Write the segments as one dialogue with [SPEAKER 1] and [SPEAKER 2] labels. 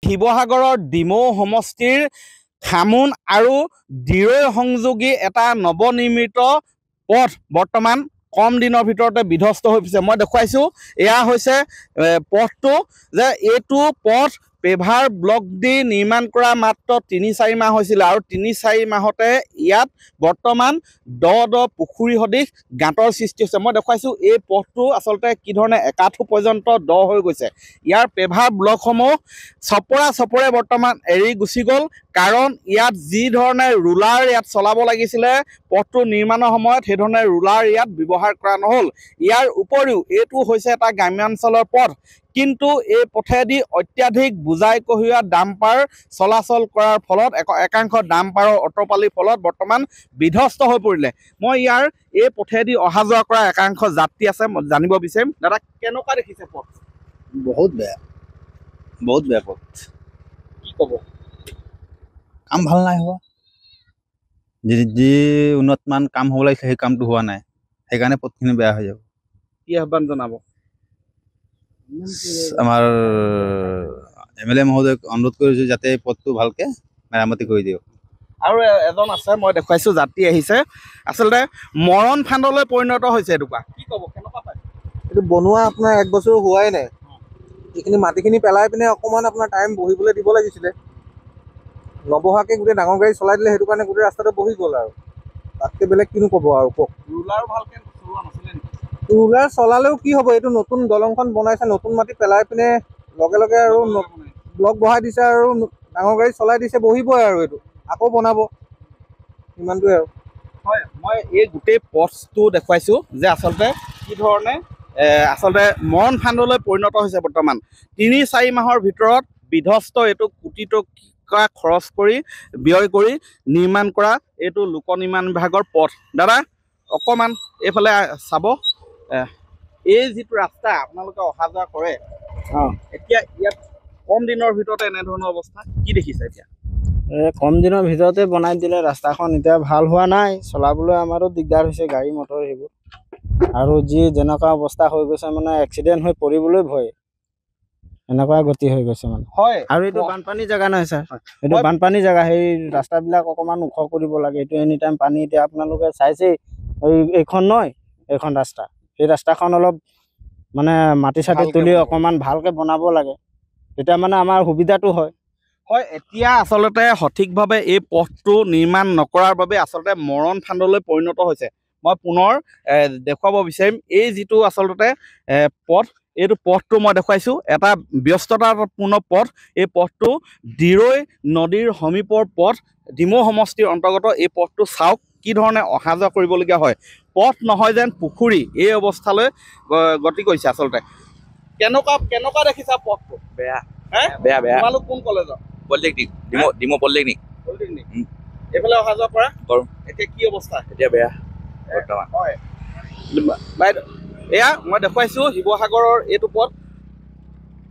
[SPEAKER 1] শিৱসাগৰৰ ডিমৌ সমষ্টিৰ খামুন আৰু দিৰৈ সংযোগী এটা নৱনিৰ্মিত পথ বৰ্তমান কম দিনৰ ভিতৰতে বিধ্বস্ত হৈ পৰিছে। মই দেখুৱাইছোঁ এয়া হৈছে পথটো যে এইটো পথ পেভাৰ ব্লক দি নিৰ্মাণ কৰা মাত্ৰ ৩-৪ মাহ হৈছিল আৰু ৩-৪ মাহতে ইয়াত বৰ্তমান দ পুখুৰী সদৃশ গাঁতৰ সৃষ্টি হৈছে। মই দেখুৱাইছোঁ এই পথটো আচলতে কি ধৰণে একাঠু পৰ্যন্ত দ হৈ গৈছে। ইয়াৰ পেভাৰ ব্লকসমূহ চপৰে বৰ্তমান এৰি গুচি গ'ল, কাৰণ ইয়াত যি ধৰণে ৰুলাৰ ইয়াত চলাব লাগিছিলে পথটো নিৰ্মাণৰ সময়ত সেইধৰণে ৰুলাৰ ইয়াত ব্যৱহাৰ কৰা নহ'ল। ইয়াৰ উপৰিও এইটো হৈছে এটা গ্ৰাম্যাঞ্চলৰ পথ, কিন্তু এই পথেদি অত্যাধিক বুজাই কঢ়িওৱা ডাম্পাৰ চলাচল কৰাৰ ফলত একাংশ ডাম্পাৰৰ অটপালিৰ ফলত বৰ্তমান বিধ্বস্ত হৈ পৰিলে। মই ইয়াৰ এই পথেদি অহা যোৱা কৰা একাংশ যাত্ৰী আছে, মই জানিব বিচাৰিম। দাদা, কেনেকুৱা দেখিছে পথ?
[SPEAKER 2] বহুত বেয়া পথ।
[SPEAKER 1] কি ক'ব?
[SPEAKER 2] কাম ভাল নাই হোৱা, যি উন্নতমান কাম হ'ব লাগিছে সেই কামটো হোৱা নাই, সেইকাৰণে পথখিনি বেয়া হৈ যাব।
[SPEAKER 1] কি আহ্বান জনাব?
[SPEAKER 2] আমাৰ MLA মহোদয়ক অনুৰোধ কৰিছোঁ যাতে পথটো ভালকৈ মেৰামতি কৰি দিয়ক।
[SPEAKER 1] আৰু এজন আছে, মই দেখুৱাইছোঁ যাত্ৰী আহিছে, আচলতে মৰণ ফান্দলৈ পৰিণত হৈছে এটুকুৰা। কি ক'ব, কেনেকুৱা পায়?
[SPEAKER 3] এইটো বনোৱা আপোনাৰ 1 বছৰ হোৱাই নাই। এইখিনি মাটিখিনি পেলাই পিনে অকণমান আপোনাৰ টাইম বহিবলৈ দিব লাগিছিলে। নবহাকৈ গোটেই ডাঙৰ গাড়ী চলাই দিলে, সেইটো কাৰণে গোটেই ৰাস্তাটো বহি গ'ল আৰু তাতকৈ বেলেগ কিনো ক'ব আৰু কওক।
[SPEAKER 1] ৰুলাৰো ভালকৈ চলোৱা নাছিলে নেকি?
[SPEAKER 3] ৰুলাৰ চলালেও কি হ'ব, এইটো নতুন দলংখন বনাইছে, নতুন মাটি পেলাই পিনে লগে আৰু ব্লক বহাই দিছে আৰু ডাঙৰ গাড়ী চলাই দিছে, বহিবই আৰু এইটো আকৌ বনাব, ইমানটোৱে আৰু।
[SPEAKER 1] হয়, মই এই গোটেই পথটো দেখুৱাইছোঁ যে আচলতে কি ধৰণে আচলতে মৰণ ফান্দলৈ পৰিণত হৈছে। বৰ্তমান ৩-৪ মাহৰ ভিতৰত বিধ্বস্ত এইটো কোটি টকা খৰচ কৰি ব্যয় কৰি নিৰ্মাণ কৰা এইটো লোক নিৰ্মাণ বিভাগৰ পথ। দাদা, অকণমান এইফালে চাব। এই যিটো ৰাস্তা আপোনালোকে অহা যোৱা কৰে, এতিয়া ইয়াত কম দিনৰ ভিতৰতে এনেধৰণৰ অৱস্থা, কি দেখিছে এতিয়া?
[SPEAKER 4] কম দিনৰ ভিতৰতে বনাই দিলে ৰাস্তাখন, এতিয়া ভাল হোৱা নাই, চলাবলৈ আমাৰো দিগদাৰ হৈছে, গাড়ী মটৰ সেইবোৰ। আৰু যেনেকুৱা অৱস্থা হৈ গৈছে মানে এক্সিডেণ্ট হৈ পৰিবলৈ ভয়, এনেকুৱা গতি হৈ গৈছে মানে।
[SPEAKER 1] হয়,
[SPEAKER 4] আৰু এইটো বানপানী জেগা নহয় ছাৰ, এইটো বানপানী জেগা। সেই ৰাস্তাবিলাক অকণমান ওখ কৰিব লাগে, এইটো এনি টাইম পানী। এতিয়া আপোনালোকে চাইছেই এইখন নহয়, এইখন ৰাস্তা, সেই ৰাস্তাখন অলপ মানে মাটি চাটি তুলি অকণমান ভালকৈ বনাব লাগে, তেতিয়া মানে আমাৰ সুবিধাটো হয়।
[SPEAKER 1] হয়, এতিয়া আচলতে সঠিকভাৱে এই পথটো নিৰ্মাণ নকৰাৰ বাবে আচলতে মৰণ ফান্দলৈ পৰিণত হৈছে। মই পুনৰ দেখুৱাব বিচাৰিম এই যিটো আচলতে পথ, এইটো পথটো মই দেখুৱাইছোঁ এটা ব্যস্ততাপূৰ্ণ পথ। এই পথটো দিৰৈ নদীৰ সমীপৰ পথ, ডিমৌ সমষ্টিৰ অন্তৰ্গত। এই পথটো চাওক কি ধৰণে অহা যোৱা কৰিবলগীয়া হয়। পথ নহয় যেন পুখুৰী, এই অৱস্থালৈ গতি কৰিছে। আচলতে কেনেকুৱা দেখিছা পথটো?
[SPEAKER 2] বেয়া।
[SPEAKER 1] তোমালোক কোন কলেজৰ?
[SPEAKER 2] Polytechnic, Dimow polytechnic.
[SPEAKER 1] এইফালে অহা যোৱা কৰা
[SPEAKER 2] কৰোঁ।
[SPEAKER 1] এতিয়া কি অৱস্থা?
[SPEAKER 2] এতিয়া বেয়া বৰ্তমান।
[SPEAKER 1] হয় বাইদেউ, এয়া মই দেখুৱাইছোঁ শিৱসাগৰৰ এইটো পথ।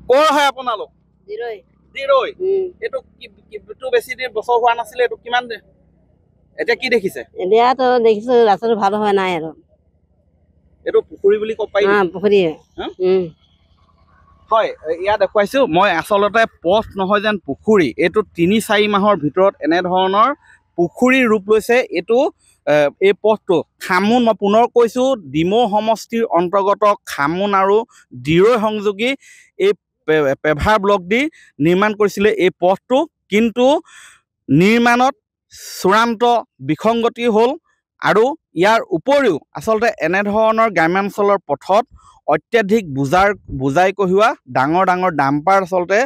[SPEAKER 1] ক'ৰ হয় আপোনালোক? দিৰৈ। এইটো বেছি দিন বছৰ হোৱা নাছিলে, এইটো কিমান দিন? এতিয়া কি দেখিছে?
[SPEAKER 5] এতিয়াতো দেখিছো ৰাস্তাটো ভাল হোৱা নাই আৰু।
[SPEAKER 1] এইটো পুখুৰী বুলি ক'ব পাৰি?
[SPEAKER 5] পুখুৰী।
[SPEAKER 1] হয়, ইয়াত দেখুৱাইছোঁ মই আচলতে পথ নহয় যেন পুখুৰী। এইটো ৩-৪ মাহৰ ভিতৰত এনেধৰণৰ পুখুৰীৰ ৰূপ লৈছে এইটো এই পথটো। খামুন, মই পুনৰ কৈছোঁ, ডিমৌ সমষ্টিৰ অন্তৰ্গত খামুন আৰু দিৰৈ সংযোগী এই পেভাৰ ব্লক দি নিৰ্মাণ কৰিছিলে এই পথটো, কিন্তু নিৰ্মাণত চূড়ান্ত বিসংগতি হ'ল। আৰু ইয়াৰ উপৰিও আচলতে এনেধৰণৰ গ্ৰাম্যাঞ্চলৰ পথত অত্যাধিক বুজাই কঢ়িওৱা ডাঙৰ ডাম্পাৰ আচলতে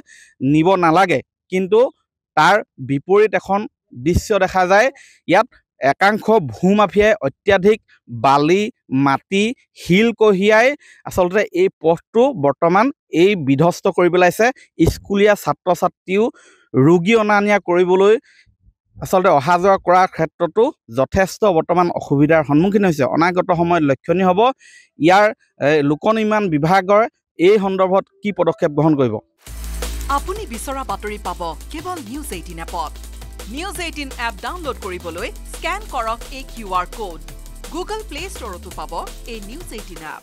[SPEAKER 1] নিব নালাগে, কিন্তু তাৰ বিপৰীত এখন দৃশ্য দেখা যায়। ইয়াত একাংশ ভূমাফিয়াই অত্যাধিক বালি, মাটি, শিল কঢ়িয়াই আচলতে এই পথটো বৰ্তমান এই বিধ্বস্ত কৰি পেলাইছে। স্কুলীয়া ছাত্ৰ ছাত্ৰীও ৰোগী অনা নিয়া কৰিবলৈ আচলতে অহা যোৱা কৰাৰ ক্ষেত্ৰতো যথেষ্ট বৰ্তমান অসুবিধাৰ সন্মুখীন হৈছে। অনাগত সময়ত লক্ষণীয় হ'ব ইয়াৰ লোক নিৰ্মাণ বিভাগৰ এই সন্দৰ্ভত কি পদক্ষেপ গ্ৰহণ কৰিব।
[SPEAKER 6] আপুনি বিচৰা বাতৰি পাব কেৱল নিউজ 18 এপত। নিউজ 18 এপ ডাউনলোড কৰিবলৈ স্কেন কৰক এই QR কোড। গুগল প্লে ষ্টৰতো পাব এই নিউজ 18 এপ।